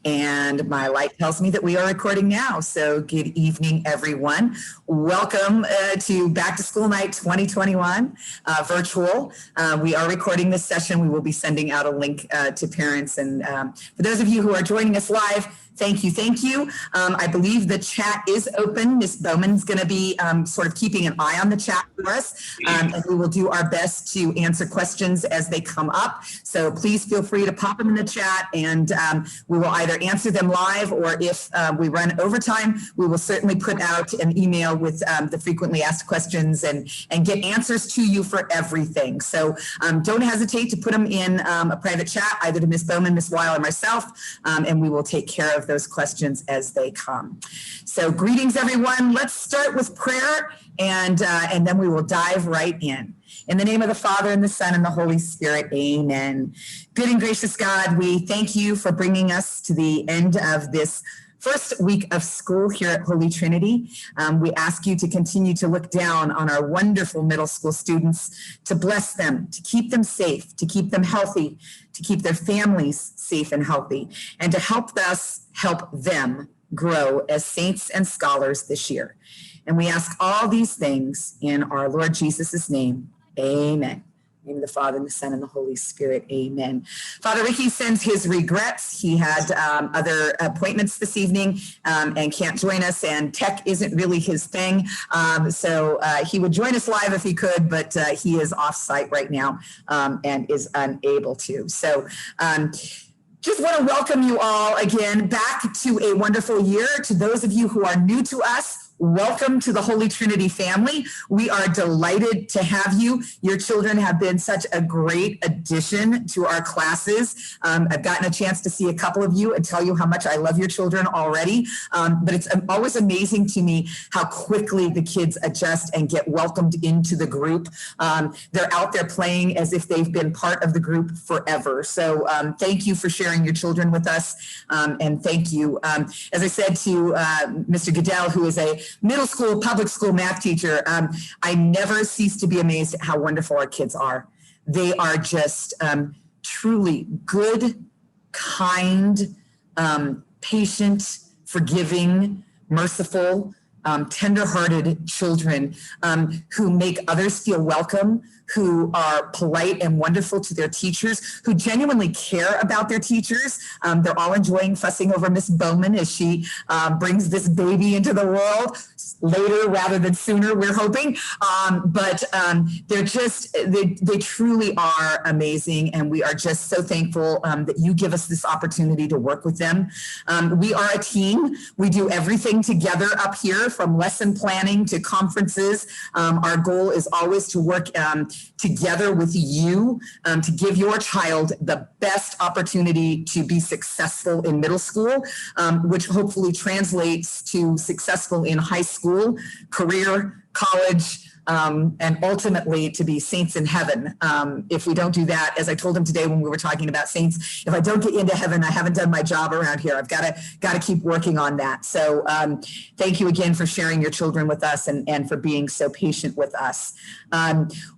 And my light tells me that we are recording now. So good evening, everyone. Welcome to Back to School Night 2021 virtual. We are recording this session. We will be sending out a link to parents. And for those of you who are joining us live, thank you, thank you. I believe the chat is open. Ms. Bowman's going to be sort of keeping an eye on the chat for us, and we will do our best to answer questions as they come up. So please feel free to pop them in the chat, and we will either answer them live, or if we run overtime, we will certainly put out an email with the frequently asked questions and get answers to you for everything. So don't hesitate to put them in a private chat, either to Ms. Bowman, Ms. Weil, or myself, and we will take care of those questions as they come. So greetings, everyone. Let's start with prayer, and then we will dive right in. In the name of the Father, and the Son, and the Holy Spirit, amen. Good and gracious God, we thank you for bringing us to the end of this first week of school here at Holy Trinity. We ask you to continue to look down on our wonderful middle school students, to bless them, to keep them safe, to keep them healthy, to keep their families safe and healthy, and to help us help them grow as saints and scholars this year. And we ask all these things in our Lord Jesus' name. Amen. In the name of the Father, and the Son, and the Holy Spirit. Amen. Father Ricky sends his regrets. He had other appointments this evening and can't join us, and tech isn't really his thing. So he would join us live if he could, but he is off site right now and is unable to. So just want to welcome you all again back to a wonderful year. To those of you who are new to us, welcome to the Holy Trinity family. We are delighted to have you. Your children have been such a great addition to our classes. I've gotten a chance to see a couple of you and tell you how much I love your children already. But it's always amazing to me how quickly the kids adjust and get welcomed into the group. They're out there playing as if they've been part of the group forever. So thank you for sharing your children with us. And thank you, as I said to Mr. Goodell, who is a middle school, public school math teacher, I never cease to be amazed at how wonderful our kids are. They are just truly good, kind, patient, forgiving, merciful, tender-hearted children who make others feel welcome, who are polite and wonderful to their teachers, who genuinely care about their teachers. They're all enjoying fussing over Miss Bowman as she brings this baby into the world later rather than sooner, we're hoping. But they're just, they truly are amazing. And we are just so thankful that you give us this opportunity to work with them. We are a team. We do everything together up here, from lesson planning to conferences. Our goal is always to work together with you to give your child the best opportunity to be successful in middle school, which hopefully translates to successful in high school, career, college, and ultimately to be saints in heaven. If we don't do that, as I told him today when we were talking about saints, if I don't get into heaven, I haven't done my job around here. I've got to keep working on that. So thank you again for sharing your children with us and for being so patient with us.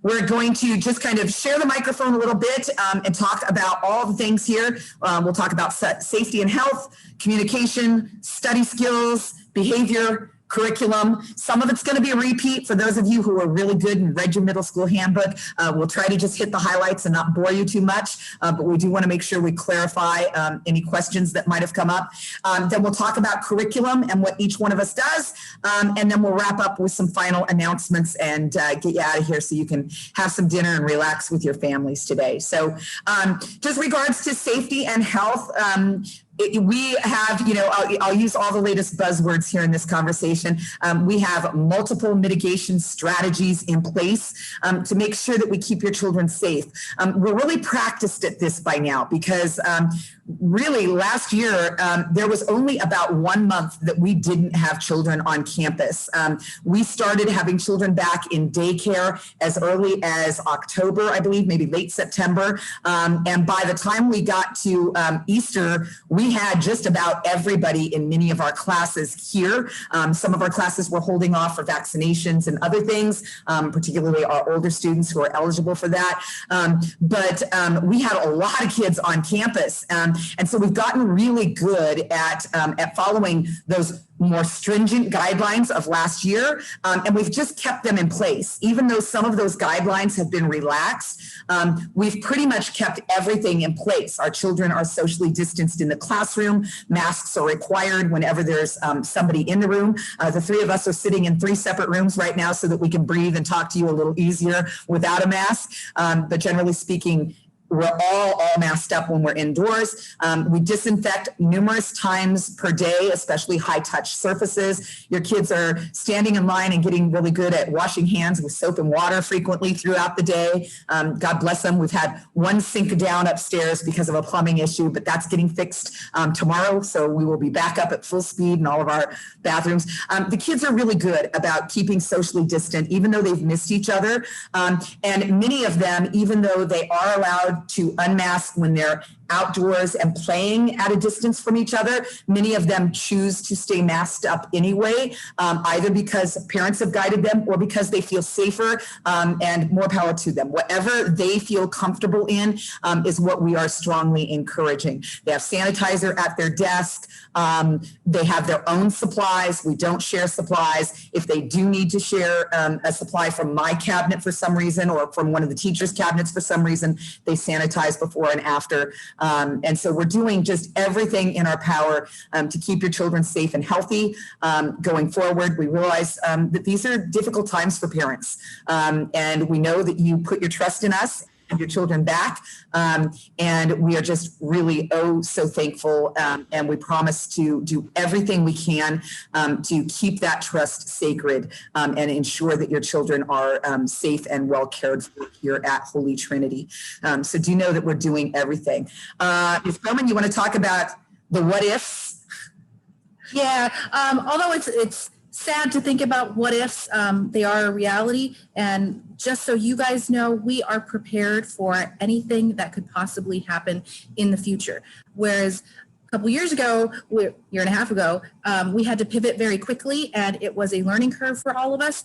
We're going to just kind of share the microphone a little bit and talk about all the things here. We'll talk about safety and health, communication, study skills, behavior, curriculum. Some of it's going to be a repeat for those of you who are really good and read your middle school handbook. We'll try to just hit the highlights and not bore you too much, but we do want to make sure we clarify any questions that might have come up. Then we'll talk about curriculum and what each one of us does, and then we'll wrap up with some final announcements and get you out of here so you can have some dinner and relax with your families today. So just regards to safety and health, we have, I'll use all the latest buzzwords here in this conversation. We have multiple mitigation strategies in place to make sure that we keep your children safe. We're really practiced at this by now because really last year, there was only about 1 month that we didn't have children on campus. We started having children back in daycare as early as October, I believe, maybe late September. And by the time we got to Easter, we had just about everybody in many of our classes here. Some of our classes were holding off for vaccinations and other things, particularly our older students who are eligible for that. But we had a lot of kids on campus. And so we've gotten really good at following those more stringent guidelines of last year, and we've just kept them in place. Even though some of those guidelines have been relaxed, we've pretty much kept everything in place. Our children are socially distanced in the classroom. Masks are required whenever there's somebody in the room. The three of us are sitting in 3 separate rooms right now so that we can breathe and talk to you a little easier without a mask. But generally speaking, we're all masked up when we're indoors. We disinfect numerous times per day, especially high-touch surfaces. Your kids are standing in line and getting really good at washing hands with soap and water frequently throughout the day. God bless them. We've had one sink down upstairs because of a plumbing issue, but that's getting fixed tomorrow, so we will be back up at full speed in all of our bathrooms. The kids are really good about keeping socially distant, even though they've missed each other. And many of them, even though they are allowed to unmask when they're outdoors and playing at a distance from each other, many of them choose to stay masked up anyway, either because parents have guided them or because they feel safer, and more power to them. Whatever they feel comfortable in is what we are strongly encouraging. They have sanitizer at their desk. They have their own supplies. We don't share supplies. If they do need to share a supply from my cabinet for some reason or from one of the teachers' cabinets for some reason, they sanitize before and after. And so we're doing just everything in our power to keep your children safe and healthy going forward. We realize that these are difficult times for parents. And we know that you put your trust in us and your children back. And we are just really so thankful. And we promise to do everything we can to keep that trust sacred and ensure that your children are safe and well cared for here at Holy Trinity. So do know that we're doing everything. Ms. Bowman, you want to talk about the what ifs? Yeah, although it's sad to think about what ifs, they are a reality. And just so you guys know, we are prepared for anything that could possibly happen in the future. Whereas a couple years ago, year and a half ago, we had to pivot very quickly, and it was a learning curve for all of us.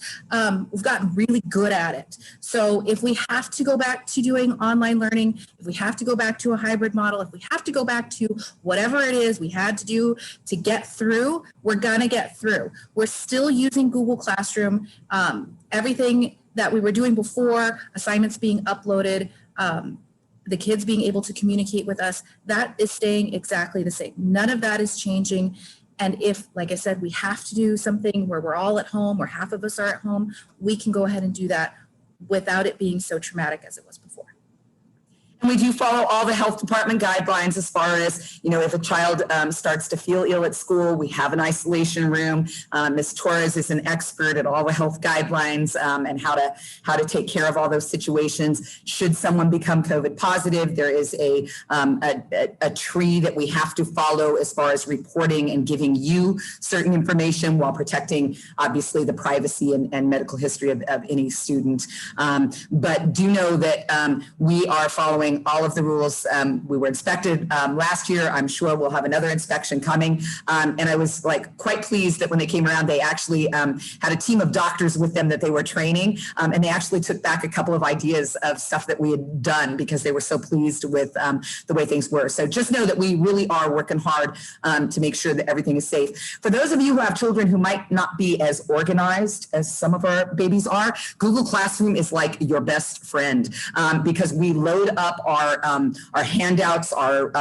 We've gotten really good at it. So if we have to go back to doing online learning, if we have to go back to a hybrid model, if we have to go back to whatever it is we had to do to get through, we're gonna get through. We're still using Google Classroom. Everything that we were doing before, assignments being uploaded, the kids being able to communicate with us, that is staying exactly the same. None of that is changing. And if, like I said, we have to do something where we're all at home or half of us are at home, we can go ahead and do that without it being so traumatic as it was before. And we do follow all the health department guidelines as far as, you know, if a child starts to feel ill at school, we have an isolation room. Ms. Torres is an expert at all the health guidelines and how to take care of all those situations. Should someone become COVID positive, there is a tree that we have to follow as far as reporting and giving you certain information while protecting, obviously, the privacy and medical history of any student. But do know that we are following all of the rules. We were inspected last year. I'm sure we'll have another inspection coming. And I was quite pleased that when they came around, they actually had a team of doctors with them that they were training. And they actually took back a couple of ideas of stuff that we had done because they were so pleased with the way things were. So just know that we really are working hard to make sure that everything is safe. For those of you who have children who might not be as organized as some of our babies are, Google Classroom is like your best friend because we load up our handouts, our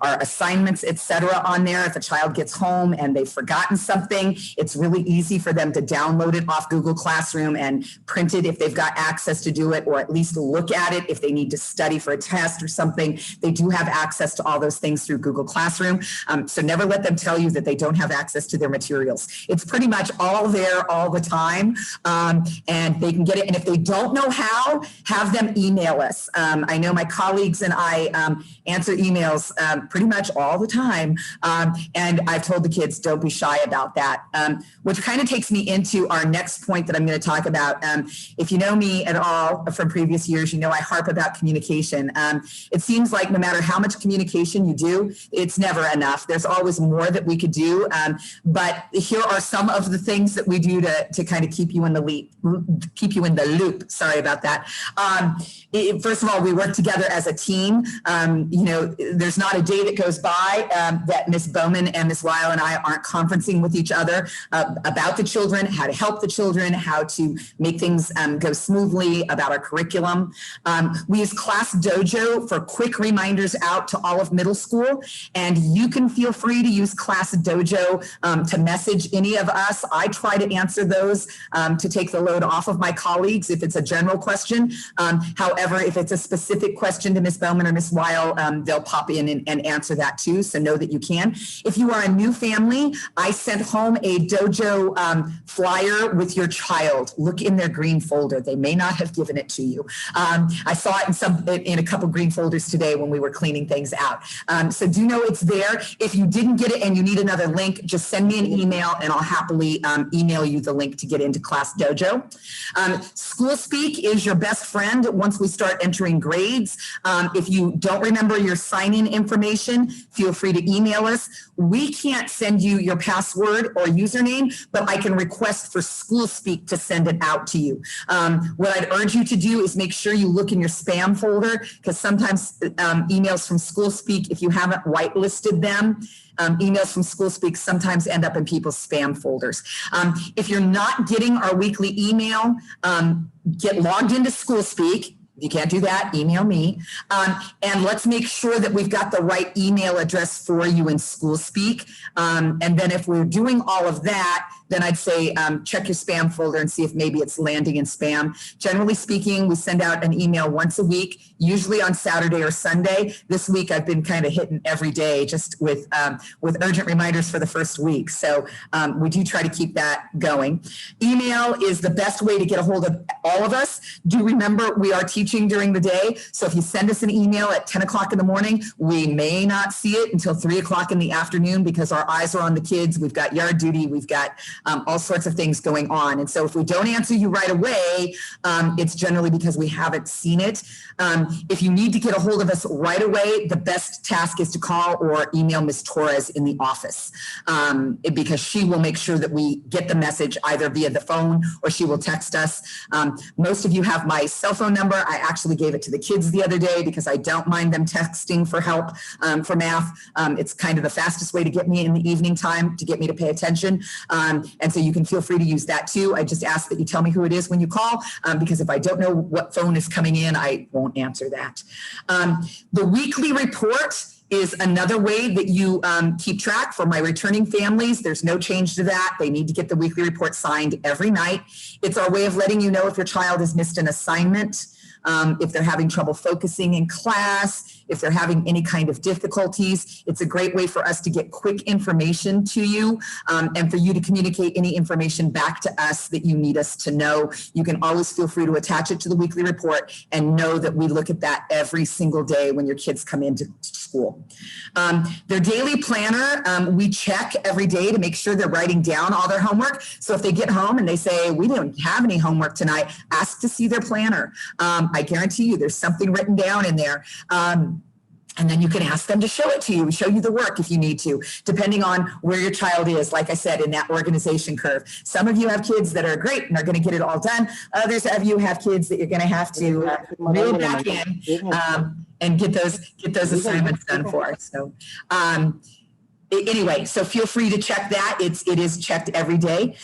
assignments, etc. on there. If a child gets home and they've forgotten something, it's really easy for them to download it off Google Classroom and print it if they've got access to do it, or at least look at it if they need to study for a test or something. They do have access to all those things through Google Classroom. So never let them tell you that they don't have access to their materials. It's pretty much all there all the time, and they can get it. And if they don't know how, have them email us. I know my colleagues and I answer emails pretty much all the time. And I've told the kids, don't be shy about that, which kind of takes me into our next point that I'm going to talk about. If you know me at all from previous years, you know I harp about communication. It seems like no matter how much communication you do, it's never enough. There's always more that we could do. But here are some of the things that we do to kind of keep you in the loop. Sorry about that. First of all, we work together as a team. There's not a day that goes by that Ms. Bowman and Ms. Weil and I aren't conferencing with each other about the children, how to help the children, how to make things go smoothly, about our curriculum. We use Class Dojo for quick reminders out to all of middle school, and you can feel free to use Class Dojo to message any of us. I try to answer those to take the load off of my colleagues if it's a general question. However, if it's a specific question to Ms. Bowman or Ms. Weil, they'll pop in and answer that too, so know that you can. If you are a new family, I sent home a dojo flyer with your child. Look in their green folder. They may not have given it to you. I saw it in a couple green folders today when we were cleaning things out. So do know it's there. If you didn't get it and you need another link, just send me an email and I'll happily email you the link to get into Class Dojo. School Speak is your best friend once we start entering grades. If you don't remember your sign-in information, feel free to email us. We can't send you your password or username, but I can request for School Speak to send it out to you. What I'd urge you to do is make sure you look in your spam folder, because sometimes emails from School Speak, if you haven't whitelisted them, emails from School Speak sometimes end up in people's spam folders. If you're not getting our weekly email, get logged into School Speak. If you can't do that, email me. And let's make sure that we've got the right email address for you in School Speak. And then if we're doing all of that, then I'd say check your spam folder and see if maybe it's landing in spam. Generally speaking, we send out an email once a week, usually on Saturday or Sunday. This week I've been kind of hitting every day just with urgent reminders for the first week. So we do try to keep that going. Email is the best way to get a hold of all of us. Do remember we are teaching during the day. So if you send us an email at 10 o'clock in the morning, we may not see it until 3 o'clock in the afternoon because our eyes are on the kids. We've got yard duty. We've got all sorts of things going on. And so if we don't answer you right away, it's generally because we haven't seen it. If you need to get a hold of us right away, the best task is to call or email Ms. Torres in the office because she will make sure that we get the message either via the phone or she will text us. Most of you have my cell phone number. I actually gave it to the kids the other day because I don't mind them texting for help for math. It's kind of the fastest way to get me in the evening time to get me to pay attention. And so you can feel free to use that too. I just ask that you tell me who it is when you call because if I don't know what phone is coming in, I won't answer that. The weekly report is another way that you keep track. For my returning families, there's no change to that. They need to get the weekly report signed every night. It's our way of letting you know if your child has missed an assignment, if they're having trouble focusing in class, if they're having any kind of difficulties. It's a great way for us to get quick information to you and for you to communicate any information back to us that you need us to know. You can always feel free to attach it to the weekly report and know that we look at that every single day when your kids come into school. Their daily planner, we check every day to make sure they're writing down all their homework. So if they get home and they say, we didn't have any homework tonight, ask to see their planner. I guarantee you there's something written down in there. And then you can ask them to show it to you, show you the work if you need to, depending on where your child is, like I said, in that organization curve. Some of you have kids that are great and are going to get it all done. Others of you have kids that you're going to have to reel back in and get those assignments done for. So anyway, so feel free to check that. It is checked every day.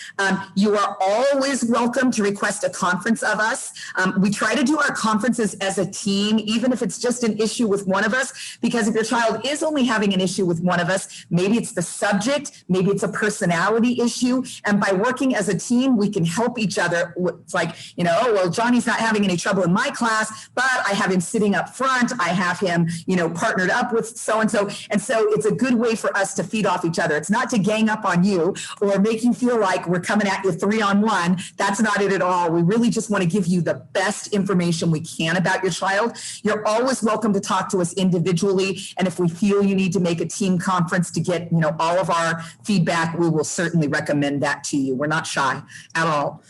You are always welcome to request a conference of us. We try to do our conferences as a team, even if it's just an issue with one of us, because if your child is only having an issue with one of us, maybe it's the subject, maybe it's a personality issue. And by working as a team, we can help each other. It's like, oh, well, Johnny's not having any trouble in my class, but I have him sitting up front. I have him, partnered up with so-and-so. And so it's a good way for us to feed off each other. It's not to gang up on you or make you feel like we're coming at you 3-on-1. That's not it at all. We really just want to give you the best information we can about your child. You're always welcome to talk to us individually. And if we feel you need to make a team conference to get, all of our feedback, we will certainly recommend that to you. We're not shy at all.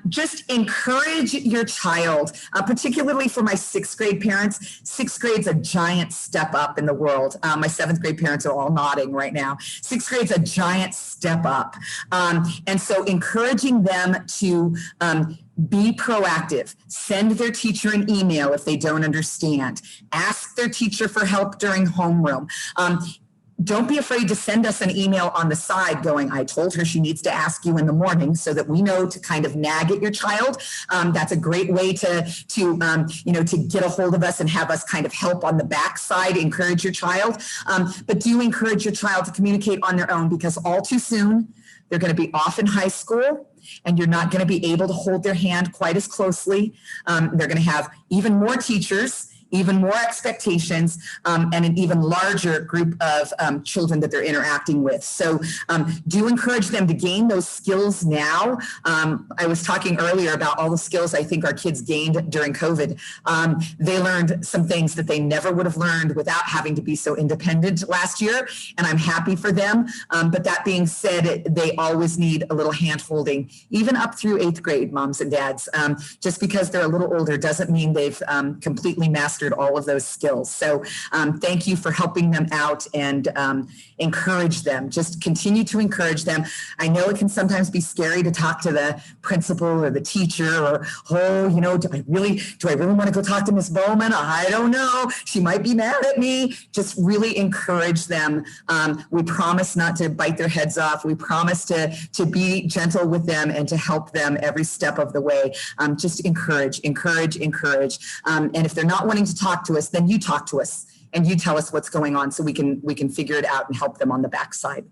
Just encourage your child, particularly for my 6th grade parents. 6th grade's a giant step up in the world. My 7th grade grade parents are all nodding right now. Sixth grade's a giant step up. And so encouraging them to be proactive, send their teacher an email if they don't understand, ask their teacher for help during homeroom. Don't be afraid to send us an email on the side going, I told her she needs to ask you in the morning, so that we know to kind of nag at your child. That's a great way to get a hold of us and have us kind of help on the backside, encourage your child. But do encourage your child to communicate on their own, because all too soon, they're going to be off in high school and you're not going to be able to hold their hand quite as closely. They're going to have even more teachers, even more expectations, and an even larger group of children that they're interacting with. So do encourage them to gain those skills now. I was talking earlier about all the skills I think our kids gained during COVID. They learned some things that they never would have learned without having to be so independent last year, and I'm happy for them. But that being said, they always need a little hand holding, even up through 8th grade, moms and dads. Just because they're a little older doesn't mean they've completely mastered all of those skills. So thank you for helping them out and encourage them. Just continue to encourage them. I know it can sometimes be scary to talk to the principal or the teacher or, do I really want to go talk to Miss Bowman? I don't know. She might be mad at me. Just really encourage them. We promise not to bite their heads off. We promise to be gentle with them and to help them every step of the way. Just encourage. And if they're not wanting to talk to us, then you talk to us and you tell us what's going on so we can figure it out and help them on the backside.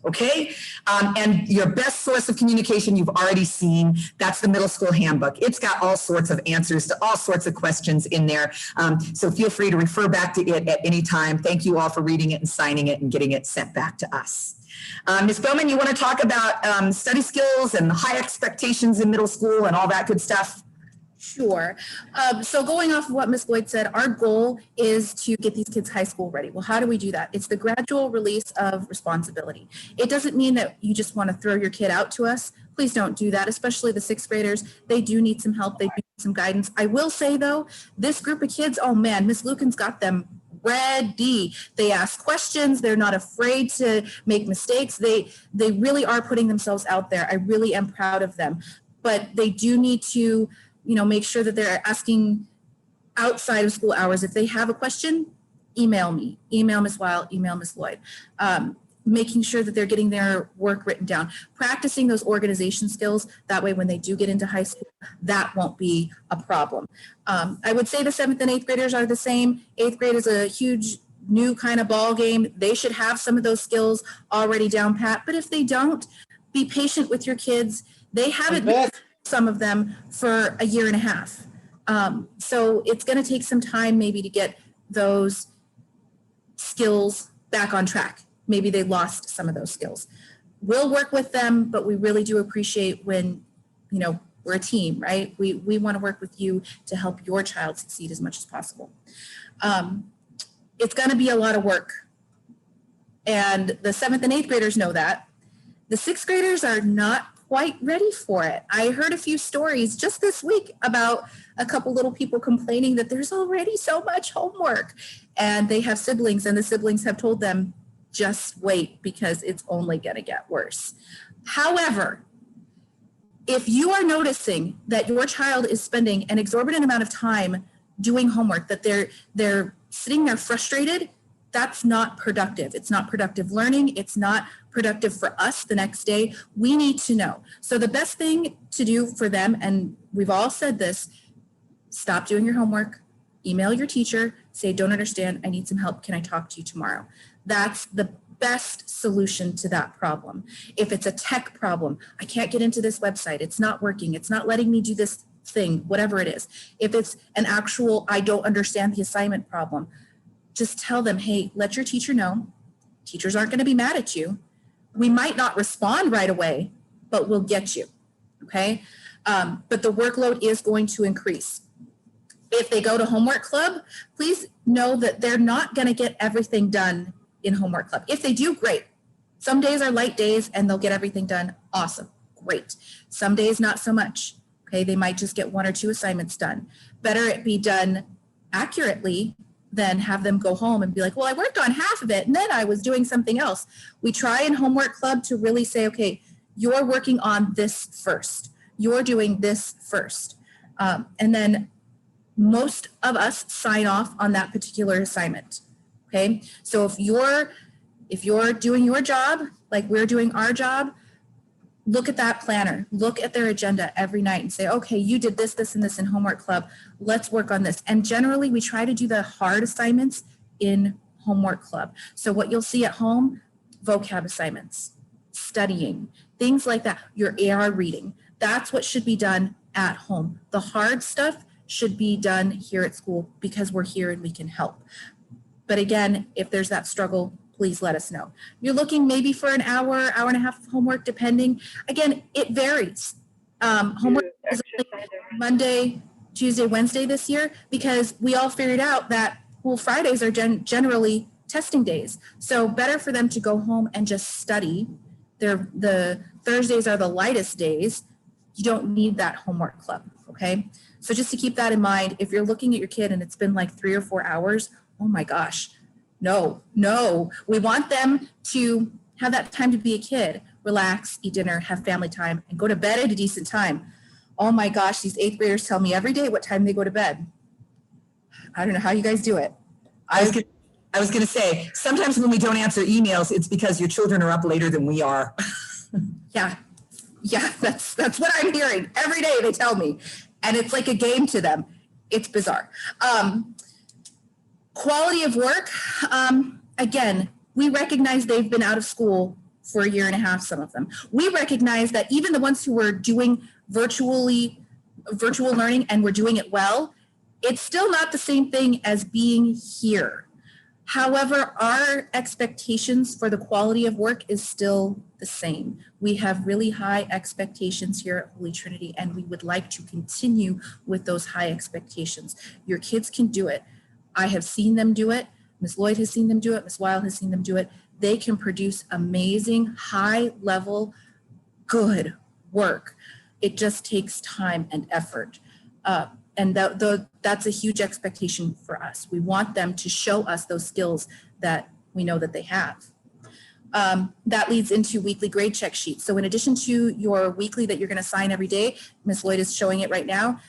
Okay, and your best source of communication you've already seen, that's the middle school handbook. It's got all sorts of answers to all sorts of questions in there. So feel free to refer back to it at any time. Thank you all for reading it and signing it and getting it sent back to us. Ms. Bowman, you want to talk about study skills and high expectations in middle school and all that good stuff? Sure. So going off of what Ms. Boyd said, our goal is to get these kids high school ready. Well, how do we do that? It's the gradual release of responsibility. It doesn't mean that you just want to throw your kid out to us. Please don't do that, especially the 6th graders. They do need some help. They do need some guidance. I will say, though, this group of kids, oh, man, Ms. Lucan's got them ready. They ask questions. They're not afraid to make mistakes. They really are putting themselves out there. I really am proud of them. But they do need to make sure that they're asking outside of school hours. If they have a question, email me, email Ms. Weil, email Ms. Lloyd. Making sure that they're getting their work written down, practicing those organization skills. That way, when they do get into high school, that won't be a problem. I would say the 7th and 8th graders are the same. 8th grade is a huge new kind of ball game. They should have some of those skills already down pat. But if they don't, be patient with your kids. They haven't been some of them for a year and a half. So it's going to take some time maybe to get those skills back on track. Maybe they lost some of those skills. We'll work with them, but we really do appreciate when, we're a team, right? We want to work with you to help your child succeed as much as possible. It's going to be a lot of work. And the 7th and 8th graders know that. The 6th graders are not quite ready for it. I heard a few stories just this week about a couple little people complaining that there's already so much homework, and they have siblings, and the siblings have told them, just wait, because it's only going to get worse. However, if you are noticing that your child is spending an exorbitant amount of time doing homework, that they're sitting there frustrated, that's not productive. It's not productive learning. It's not productive for us the next day. We need to know. So the best thing to do for them, and we've all said this, stop doing your homework, email your teacher, say, don't understand, I need some help, can I talk to you tomorrow? That's the best solution to that problem. If it's a tech problem, I can't get into this website, it's not working, it's not letting me do this thing, whatever it is. If it's an actual, I don't understand the assignment problem, just tell them, hey, let your teacher know. Teachers aren't going to be mad at you. We might not respond right away, but we'll get you, okay? But the workload is going to increase. If they go to homework club, please know that they're not going to get everything done in homework club. If they do, great. Some days are light days and they'll get everything done. Awesome, great. Some days, not so much, okay? They might just get 1 or 2 assignments done. Better it be done accurately than have them go home and be like, well, I worked on half of it and then I was doing something else. We try in Homework Club to really say, okay, you're working on this first. You're doing this first. And then most of us sign off on that particular assignment. Okay. So if you're doing your job, like we're doing our job, look at that planner, look at their agenda every night and say, okay, you did this, this, and this in Homework Club. Let's work on this. And generally we try to do the hard assignments in Homework Club. So what you'll see at home, vocab assignments, studying, things like that, your AR reading, that's what should be done at home. The hard stuff should be done here at school because we're here and we can help. But again, if there's that struggle, please let us know. You're looking maybe for an hour, hour and a half of homework, depending. Again, it varies. Homework is Monday, Tuesday, Wednesday this year because we all figured out that, well, Fridays are generally testing days. So better for them to go home and just study. The Thursdays are the lightest days. You don't need that homework club, okay? So just to keep that in mind, if you're looking at your kid and it's been like 3 or 4 hours, oh my gosh, no. We want them to have that time to be a kid, relax, eat dinner, have family time, and go to bed at a decent time. Oh my gosh, these 8th graders tell me every day what time they go to bed. I don't know how you guys do it. I was going to say, sometimes when we don't answer emails, it's because your children are up later than we are. Yeah, that's what I'm hearing. Every day they tell me. And it's like a game to them. It's bizarre. Quality of work, again, we recognize they've been out of school for 1.5 years, some of them. We recognize that even the ones who were doing virtual learning and were doing it well, it's still not the same thing as being here. However, our expectations for the quality of work is still the same. We have really high expectations here at Holy Trinity, and we would like to continue with those high expectations. Your kids can do it. I have seen them do it. Ms. Lloyd has seen them do it. Ms. Weil has seen them do it. They can produce amazing, high-level, good work. It just takes time and effort. And that's a huge expectation for us. We want them to show us those skills that we know that they have. That leads into weekly grade check sheets. So in addition to your weekly that you're going to sign every day, Ms. Lloyd is showing it right now,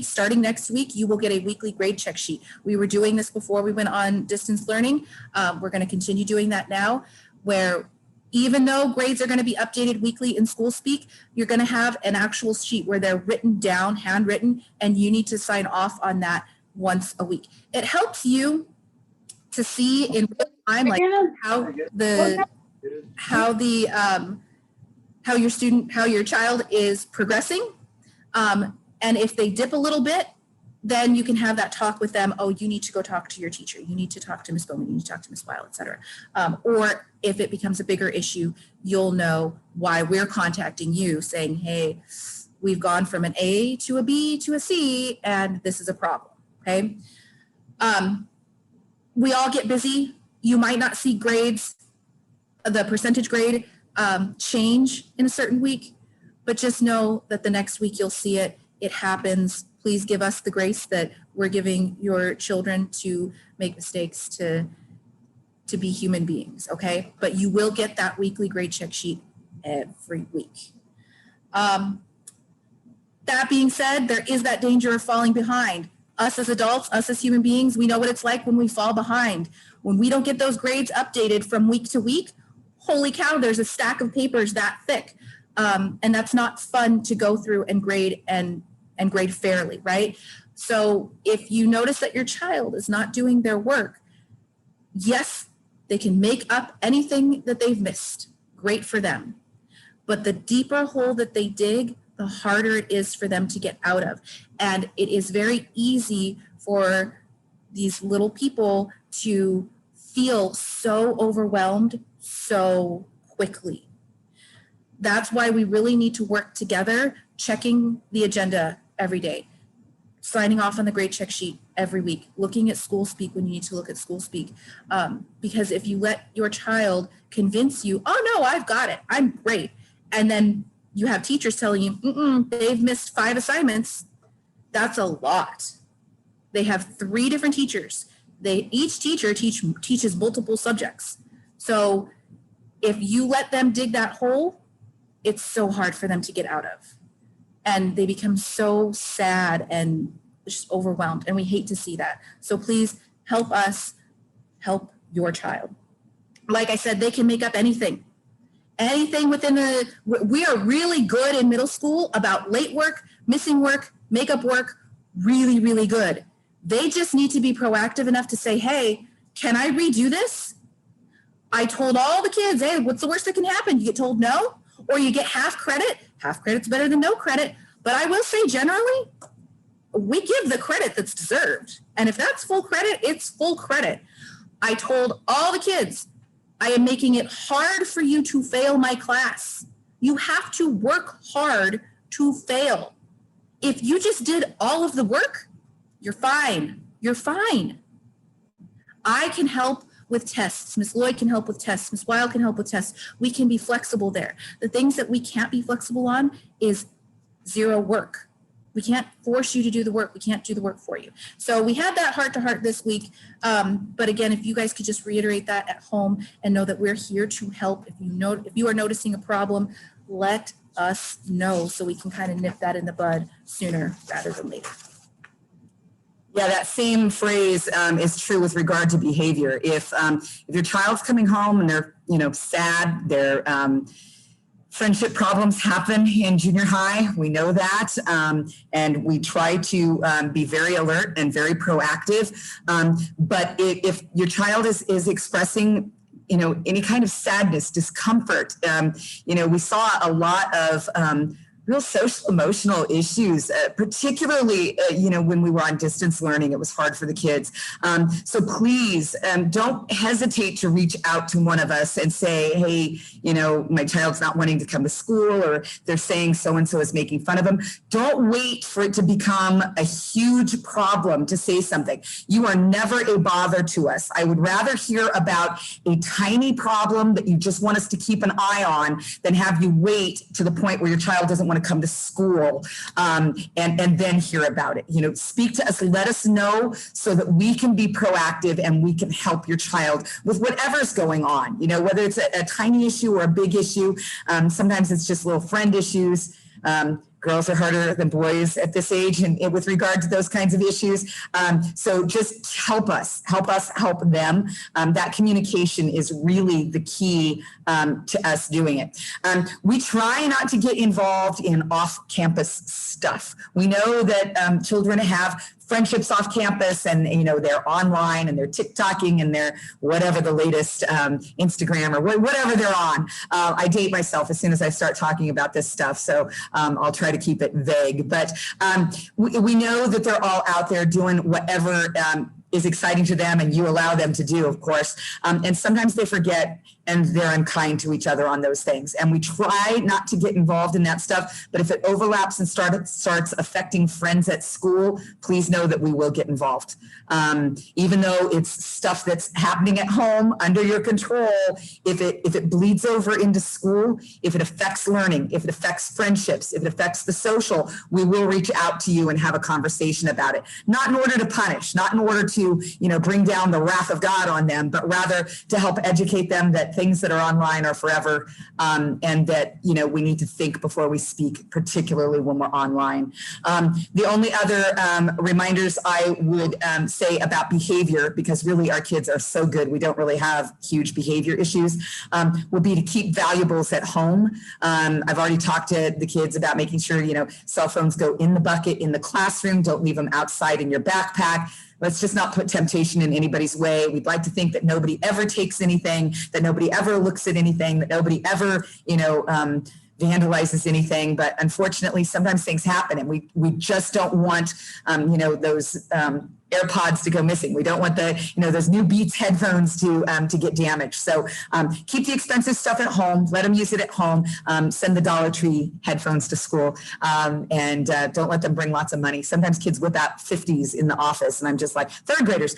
starting next week, you will get a weekly grade check sheet. We were doing this before we went on distance learning. We're going to continue doing that now, where even though grades are going to be updated weekly in school speak, you're going to have an actual sheet where they're written down, handwritten, and you need to sign off on that once a week. It helps you to see in real time, like how your child is progressing. And if they dip a little bit, then you can have that talk with them. Oh, you need to go talk to your teacher. You need to talk to Ms. Bowman. You need to talk to Ms. Weil, et cetera. Or if it becomes a bigger issue, you'll know why we're contacting you saying, hey, we've gone from an A to a B to a C, and this is a problem, okay? We all get busy. You might not see grades, the percentage grade change in a certain week, but just know that the next week you'll see it. It happens. Please give us the grace that we're giving your children to make mistakes, to be human beings, okay? But you will get that weekly grade check sheet every week. That being said, there is that danger of falling behind. Us as adults, us as human beings, we know what it's like when we fall behind. When we don't get those grades updated from week to week, holy cow, there's a stack of papers that thick. And that's not fun to go through and grade and grade fairly, right? So if you notice that your child is not doing their work, yes, they can make up anything that they've missed. Great for them. But the deeper hole that they dig, the harder it is for them to get out of. And it is very easy for these little people to feel so overwhelmed so quickly. That's why we really need to work together, checking the agenda every day, signing off on the grade check sheet every week, looking at school speak when you need to look at school speak. Because if you let your child convince you, oh no, I've got it, I'm great, and then you have teachers telling you, they've missed 5 assignments, that's a lot. They have 3 different teachers. each teacher teaches multiple subjects. So if you let them dig that hole, it's so hard for them to get out of. And they become so sad and just overwhelmed. And we hate to see that. So please help us help your child. Like I said, they can make up anything. Anything we are really good in middle school about late work, missing work, makeup work, really, really good. They just need to be proactive enough to say, hey, can I redo this? I told all the kids, hey, what's the worst that can happen? You get told no, or you get half credit. Half credit's better than no credit. But I will say generally, we give the credit that's deserved. And if that's full credit, it's full credit. I told all the kids, I am making it hard for you to fail my class. You have to work hard to fail. If you just did all of the work, you're fine. You're fine. I can help with tests. Ms. Lloyd can help with tests. Ms. Weil can help with tests. We can be flexible there. The things that we can't be flexible on is zero work. We can't force you to do the work. We can't do the work for you. So we had that heart-to-heart this week. But again, if you guys could just reiterate that at home and know that we're here to help. If you are noticing a problem, let us know so we can kind of nip that in the bud sooner rather than later. Yeah, that same phrase is true with regard to behavior. If your child's coming home and they're, sad, their friendship problems happen in junior high, we know that, and we try to be very alert and very proactive. But if your child is expressing any kind of sadness, discomfort, we saw a lot of real social emotional issues, particularly, when we were on distance learning, it was hard for the kids. So please don't hesitate to reach out to one of us and say, hey, my child's not wanting to come to school, or they're saying so-and-so is making fun of them. Don't wait for it to become a huge problem to say something. You are never a bother to us. I would rather hear about a tiny problem that you just want us to keep an eye on than have you wait to the point where your child doesn't want to come to school and then hear about it. Speak to us, let us know so that we can be proactive and we can help your child with whatever's going on, whether it's a tiny issue or a big issue. Sometimes it's just little friend issues. Girls are harder than boys at this age and with regard to those kinds of issues. So just help us help them. That communication is really the key to us doing it. We try not to get involved in off-campus stuff. We know that children have friendships off campus and, they're online and they're TikToking and they're whatever the latest Instagram or whatever they're on. I date myself as soon as I start talking about this stuff. So I'll try to keep it vague, but we know that they're all out there doing whatever is exciting to them and you allow them to do, of course. And sometimes they forget and they're unkind to each other on those things. And we try not to get involved in that stuff, but if it overlaps and starts affecting friends at school, please know that we will get involved. Even though it's stuff that's happening at home under your control, if it bleeds over into school, if it affects learning, if it affects friendships, if it affects the social, we will reach out to you and have a conversation about it. Not in order to punish, not in order to, bring down the wrath of God on them, but rather to help educate them that things that are online are forever, and that, we need to think before we speak, particularly when we're online. The only other reminders I would say about behavior, because really our kids are so good, we don't really have huge behavior issues, would be to keep valuables at home. I've already talked to the kids about making sure, cell phones go in the bucket in the classroom, don't leave them outside in your backpack. Let's just not put temptation in anybody's way. We'd like to think that nobody ever takes anything, that nobody ever looks at anything, that nobody ever, vandalizes anything. But unfortunately, sometimes things happen and we just don't want, those AirPods to go missing. We don't want those new Beats headphones to get damaged. So keep the expensive stuff at home. Let them use it at home. Send the Dollar Tree headphones to school, and don't let them bring lots of money. Sometimes kids whip out 50s in the office, and I'm just like, third graders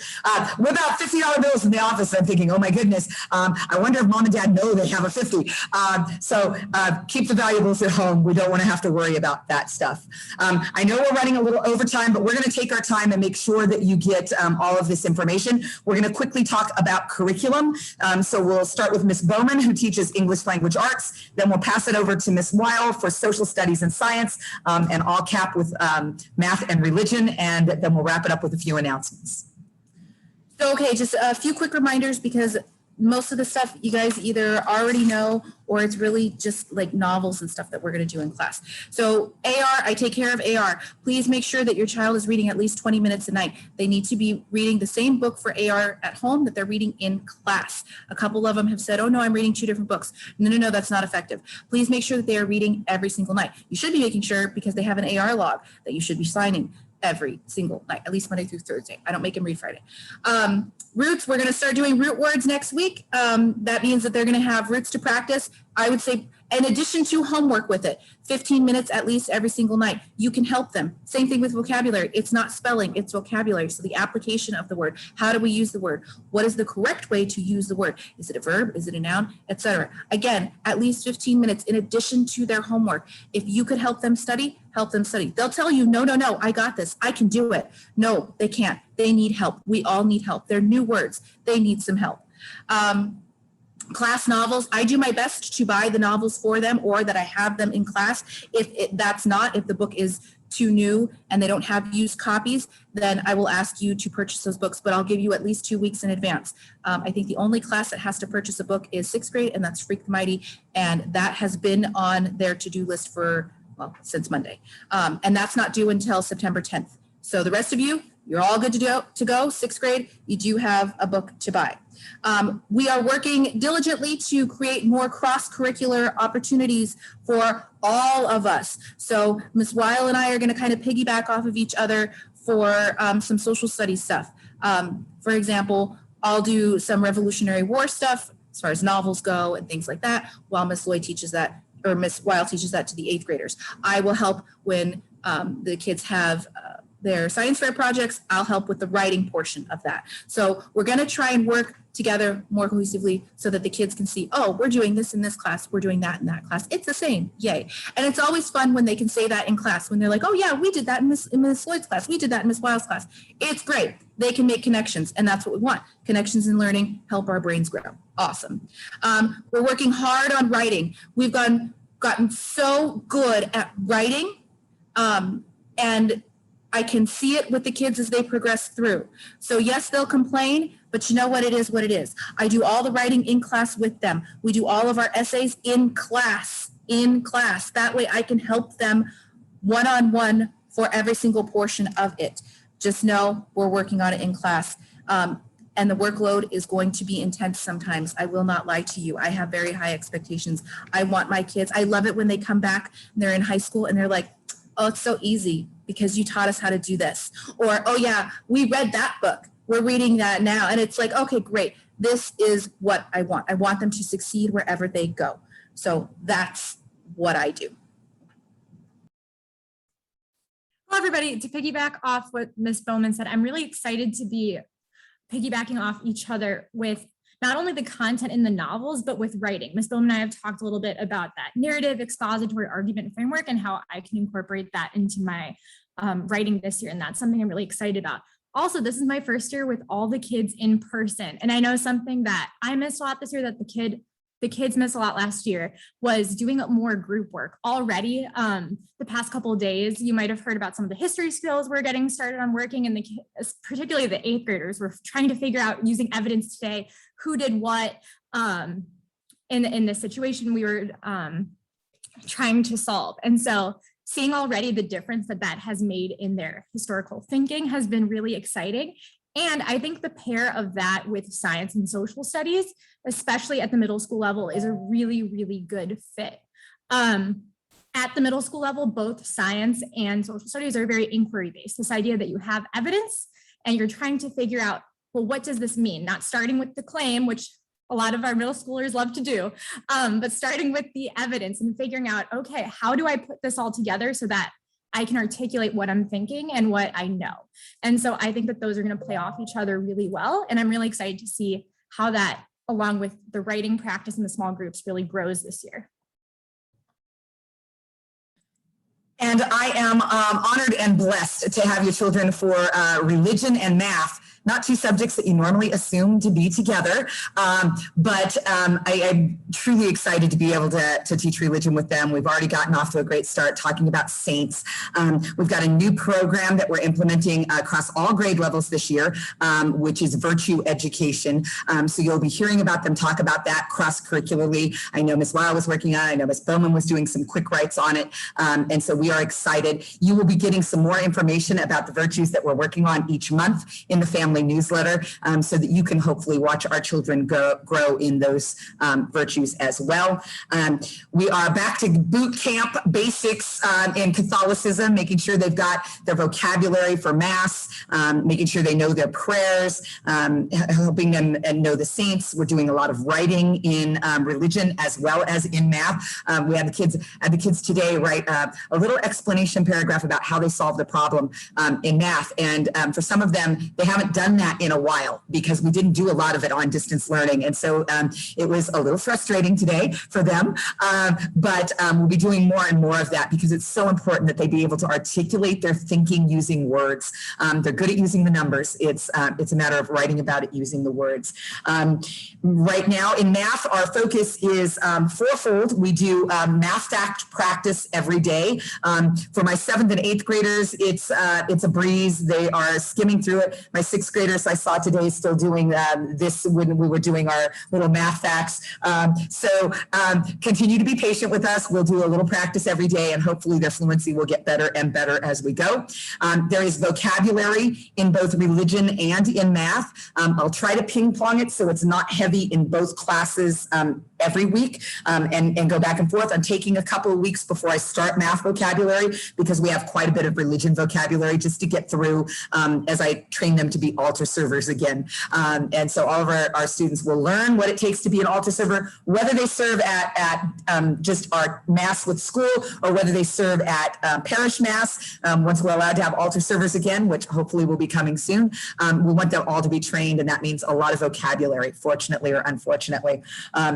whip out $50 bills in the office. I'm thinking, oh my goodness, I wonder if mom and dad know they have a 50. So keep the valuables at home. We don't want to have to worry about that stuff. I know we're running a little overtime, but we're going to take our time and make sure that you get all of this information. We're going to quickly talk about curriculum. So we'll start with Ms. Bowman, who teaches English Language Arts. Then we'll pass it over to Ms. Weil for Social Studies and Science, and I'll cap with Math and Religion, and then we'll wrap it up with a few announcements. So, okay, just a few quick reminders because most of the stuff you guys either already know or it's really just like novels and stuff that we're going to do in class. So AR, I take care of AR. Please make sure that your child is reading at least 20 minutes a night. They need to be reading the same book for AR at home that they're reading in class. A couple of them have said, oh no, I'm reading 2 different books. No, that's not effective. Please make sure that they are reading every single night. You should be making sure, because they have an AR log, that you should be signing every single night, at least Monday through Thursday. I don't make them read Friday. Roots, we're going to start doing root words next week. That means that they're going to have roots to practice. I would say, in addition to homework with it, 15 minutes at least every single night. You can help them. Same thing with vocabulary. It's not spelling, it's vocabulary. So the application of the word. How do we use the word? What is the correct way to use the word? Is it a verb? Is it a noun? Etc. Again, at least 15 minutes in addition to their homework. If you could help them study, help them study. They'll tell you, no, I got this. I can do it. No, they can't. They need help. We all need help. They're new words. They need some help. Class novels, I do my best to buy the novels for them or that I have them in class. If the book is too new and they don't have used copies, then I will ask you to purchase those books, but I'll give you at least 2 weeks in advance. I think the only class that has to purchase a book is 6th grade, and that's Freak the Mighty, and that has been on their to-do list since Monday. And that's not due until September 10th. So the rest of you, you're all good to go. 6th grade, you do have a book to buy. We are working diligently to create more cross-curricular opportunities for all of us. So Ms. Weil and I are going to kind of piggyback off of each other for some social studies stuff. For example, I'll do some Revolutionary War stuff as far as novels go and things like that, while Ms. Lloyd teaches that, or Ms. Weil teaches that to the 8th graders. I will help when the kids have their science fair projects. I'll help with the writing portion of that. So we're going to try and work together more cohesively so that the kids can see, oh, we're doing this in this class, we're doing that in that class. It's the same, yay. And it's always fun when they can say that in class, when they're like, oh yeah, we did that in Ms. Lloyd's class, we did that in Ms. Weil's class. It's great. They can make connections, and that's what we want. Connections in learning help our brains grow. Awesome. We're working hard on writing. We've gotten so good at writing, and I can see it with the kids as they progress through. So yes, they'll complain, but you know what? It is what it is. I do all the writing in class with them. We do all of our essays in class. That way I can help them one-on-one for every single portion of it. Just know we're working on it in class. And the workload is going to be intense sometimes. I will not lie to you. I have very high expectations. I want my kids, I love it when they come back and they're in high school and they're like, oh, it's so easy because you taught us how to do this. Or, oh yeah, we read that book. We're reading that now. And it's like, okay, great. This is what I want. I want them to succeed wherever they go. So that's what I do. Hello, everybody. To piggyback off what Ms. Bowman said, I'm really excited to be piggybacking off each other with not only the content in the novels, but with writing. Ms. Bowman and I have talked a little bit about that narrative, expository argument framework, and how I can incorporate that into my writing this year. And that's something I'm really excited about. Also, this is my first year with all the kids in person. And I know something that I missed a lot this year that the kids missed a lot last year was doing more group work. Already, the past couple of days, you might have heard about some of the history skills we're getting started on working, and particularly the 8th graders were trying to figure out, using evidence today, who did what in this situation we were trying to solve. And so seeing already the difference that has made in their historical thinking has been really exciting. And I think the pair of that with science and social studies, especially at the middle school level, is a really, really good fit. At the middle school level, both science and social studies are very inquiry-based. This idea that you have evidence and you're trying to figure out, well, what does this mean? Not starting with the claim, which a lot of our middle schoolers love to do, but starting with the evidence and figuring out, okay, how do I put this all together so that I can articulate what I'm thinking and what I know. And so I think that those are going to play off each other really well. And I'm really excited to see how that, along with the writing practice in the small groups, really grows this year. And I am honored and blessed to have your children for religion and math. Not two subjects that you normally assume to be together, but I'm truly excited to be able to teach religion with them. We've already gotten off to a great start talking about saints. We've got a new program that we're implementing across all grade levels this year, which is virtue education. So you'll be hearing about them talk about that cross-curricularly. I know Ms. Weil was working on it. I know Ms. Bowman was doing some quick writes on it. And so we are excited. You will be getting some more information about the virtues that we're working on each month in the family newsletter, so that you can hopefully watch our children grow in those virtues as well. We are back to boot camp basics in Catholicism, making sure they've got their vocabulary for Mass, making sure they know their prayers, helping them know the saints. We're doing a lot of writing in religion as well as in math. We had the kids today write a little explanation paragraph about how they solved the problem in math. And for some of them, they haven't done that in a while because we didn't do a lot of it on distance learning. And so it was a little frustrating today for them, but we'll be doing more and more of that because it's so important that they be able to articulate their thinking using words. They're good at using the numbers. It's a matter of writing about it using the words. Right now in math, our focus is fourfold. We do math fact practice every day. For my 7th and 8th graders, it's a breeze. They are skimming through it. My 6th graders I saw today still doing this when we were doing our little math facts. So continue to be patient with us. We'll do a little practice every day and hopefully their fluency will get better and better as we go. There is vocabulary in both religion and in math. I'll try to ping pong it so it's not heavy in both classes every week and go back and forth. I'm taking a couple of weeks before I start math vocabulary because we have quite a bit of religion vocabulary just to get through as I train them to be altar servers again. And so all of our students will learn what it takes to be an altar server, whether they serve at just our Mass with school or whether they serve at parish Mass. Once we're allowed to have altar servers again, which hopefully will be coming soon, we want them all to be trained, and that means a lot of vocabulary, fortunately or unfortunately.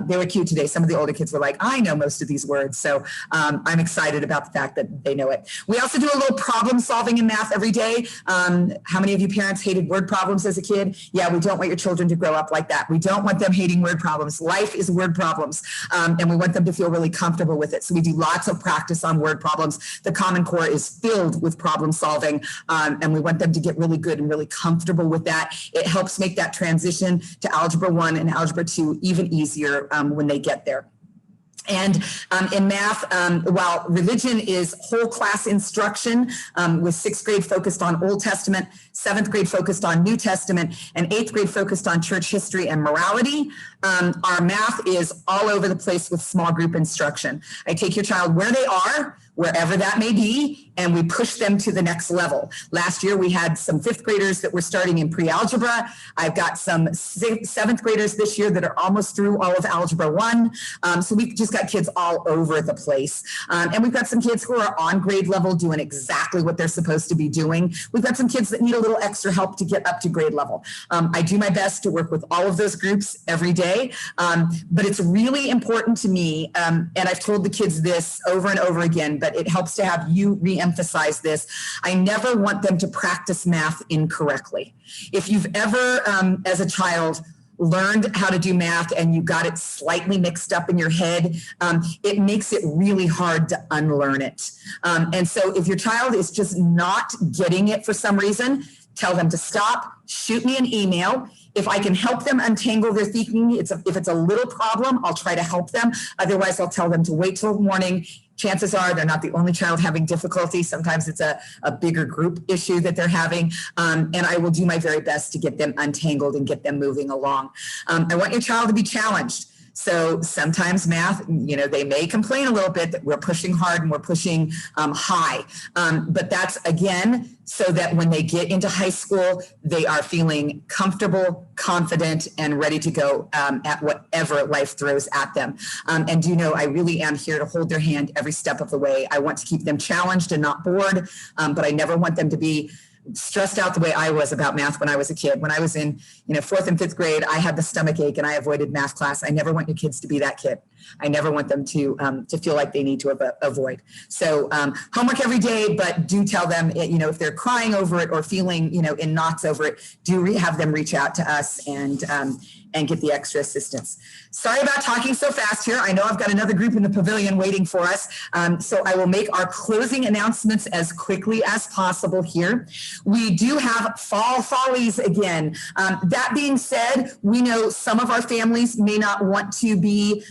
They were cute today. Some of the older kids were like, I know most of these words. So I'm excited about the fact that they know it. We also do a little problem solving in math every day. How many of you parents hated word problems as a kid? Yeah, we don't want your children to grow up like that. We don't want them hating word problems. Life is word problems. And we want them to feel really comfortable with it. So we do lots of practice on word problems. The Common Core is filled with problem solving. And we want them to get really good and really comfortable with that. It helps make that transition to Algebra 1 and Algebra 2 even easier when they get there. And in math, while religion is whole class instruction with 6th grade focused on Old Testament, 7th grade focused on New Testament, and 8th grade focused on church history and morality, our math is all over the place with small group instruction. I take your child where they are, wherever that may be, and we push them to the next level. Last year, we had some 5th graders that were starting in pre-algebra. I've got some 7th graders this year that are almost through all of Algebra 1. So we've just got kids all over the place. And we've got some kids who are on grade level doing exactly what they're supposed to be doing. We've got some kids that need a little extra help to get up to grade level. I do my best to work with all of those groups every day, but it's really important to me, and I've told the kids this over and over again, but it helps to have you re-emphasize this. I never want them to practice math incorrectly. If you've ever, as a child, learned how to do math and you got it slightly mixed up in your head, it makes it really hard to unlearn it. And so if your child is just not getting it for some reason, tell them to stop, shoot me an email. If I can help them untangle their thinking, if it's a little problem, I'll try to help them. Otherwise, I'll tell them to wait till morning. Chances are they're not the only child having difficulty. Sometimes it's a bigger group issue that they're having. And I will do my very best to get them untangled and get them moving along. I want your child to be challenged. So sometimes math, they may complain a little bit that we're pushing hard and we're pushing high. But that's, again, so that when they get into high school, they are feeling comfortable, confident, and ready to go at whatever life throws at them. And I really am here to hold their hand every step of the way. I want to keep them challenged and not bored, but I never want them to be stressed out the way I was about math when I was a kid. When I was in, 4th and 5th grade, I had the stomach ache and I avoided math class. I never want your kids to be that kid. I never want them to feel like they need to avoid. So homework every day, but do tell them, if they're crying over it or feeling, in knots over it, have them reach out to us and get the extra assistance. Sorry about talking so fast here. I know I've got another group in the pavilion waiting for us. So I will make our closing announcements as quickly as possible here. We do have Fall Follies again. That being said, we know some of our families may not want to be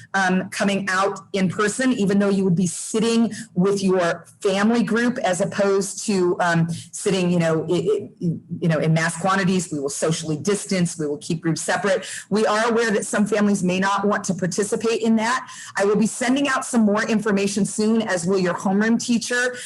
coming out in person, even though you would be sitting with your family group as opposed to sitting, in mass quantities. We will socially distance. We will keep groups separate. We are aware that some families may not want to participate in that. I will be sending out some more information soon, as will your homeroom teacher.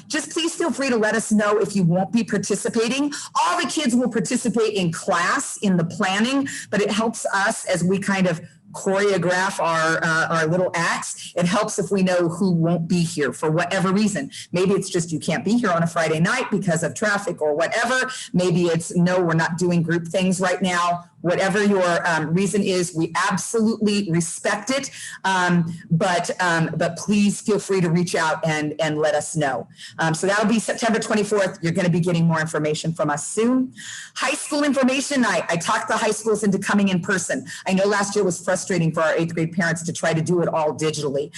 Just please feel free to let us know if you won't be participating. All the kids will participate in class in the planning, but it helps us as we kind of choreograph our little acts. It helps if we know who won't be here for whatever reason. Maybe it's just you can't be here on a Friday night because of traffic or whatever. Maybe it's no, we're not doing group things right now. Whatever your reason is, we absolutely respect it. But please feel free to reach out and let us know. So that'll be September 24th. You're going to be getting more information from us soon. High school information night. I talked the high schools into coming in person. I know last year was frustrating for our 8th grade parents to try to do it all digitally.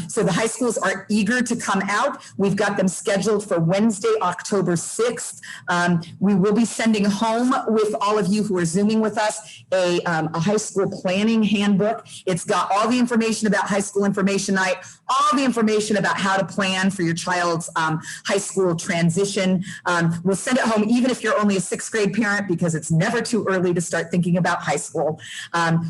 So the high schools are eager to come out. We've got them scheduled for Wednesday, October 6th. We will be sending home with all of you who are Zooming with us a high school planning handbook. It's got all the information about high school information night, all the information about how to plan for your child's high school transition. We'll send it home even if you're only a 6th grade parent, because it's never too early to start thinking about high school.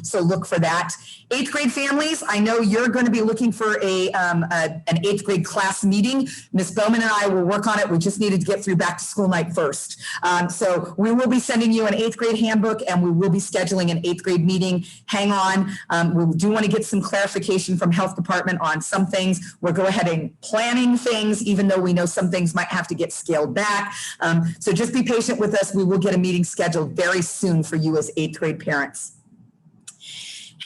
So look for that. 8th grade families, I know you're going to be looking for an 8th grade class meeting. Ms. Bowman and I will work on it. We just needed to get through back to school night first. So we will be sending you an 8th grade handbook, and we will be scheduling an 8th grade meeting. Hang on. We do want to get some clarification from health department on some things. We'll go ahead and planning things, even though we know some things might have to get scaled back. So just be patient with us. We will get a meeting scheduled very soon for you as 8th grade parents.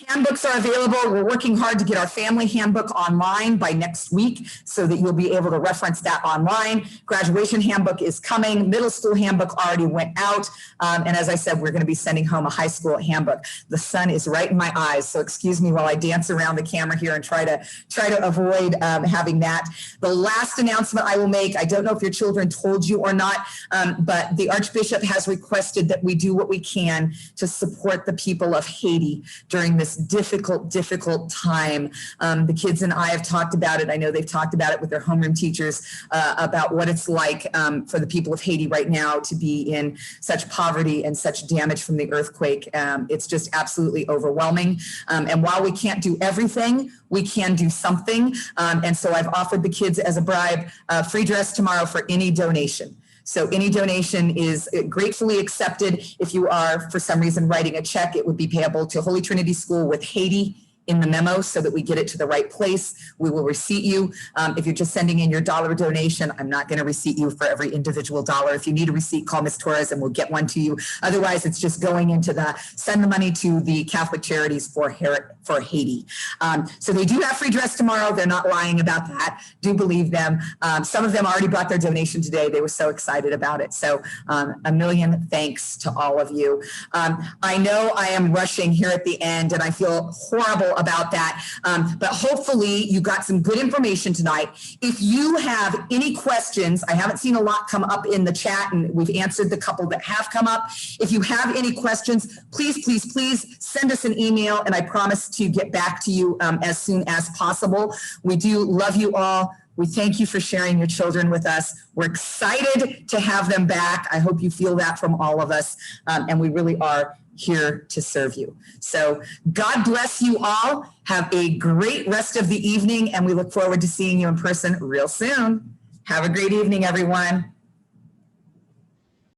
Handbooks are available. We're working hard to get our family handbook online by next week so that you'll be able to reference that online. Graduation handbook is coming. Middle school handbook already went out. And as I said, we're going to be sending home a high school handbook. The sun is right in my eyes, so excuse me while I dance around the camera here and try to avoid having that. The last announcement I will make, I don't know if your children told you or not, but the Archbishop has requested that we do what we can to support the people of Haiti during this difficult time. The kids and I have talked about it. I know they've talked about it with their homeroom teachers about what it's like for the people of Haiti right now to be in such poverty and such damage from the earthquake. It's just absolutely overwhelming. And while we can't do everything, we can do something. And so I've offered the kids as a bribe free dress tomorrow for any donation. So any donation is gratefully accepted. If you are, for some reason, writing a check, it would be payable to Holy Trinity School with Haiti in the memo so that we get it to the right place. We will receipt you. If you're just sending in your dollar donation, I'm not going to receipt you for every individual dollar. If you need a receipt, call Ms. Torres and we'll get one to you. Otherwise, it's just going into send the money to the Catholic Charities for Haiti. So they do have free dress tomorrow. They're not lying about that. Do believe them. Some of them already brought their donation today. They were so excited about it. So a million thanks to all of you. I know I am rushing here at the end and I feel horrible about that. But hopefully you got some good information tonight. If you have any questions, I haven't seen a lot come up in the chat and we've answered the couple that have come up. If you have any questions, please send us an email and I promise to get back to you as soon as possible. We do love you all. We thank you for sharing your children with us. We're excited to have them back. I hope you feel that from all of us. And we really are here to serve you. So God bless you all. Have a great rest of the evening, and we look forward to seeing you in person real soon. Have a great evening, everyone.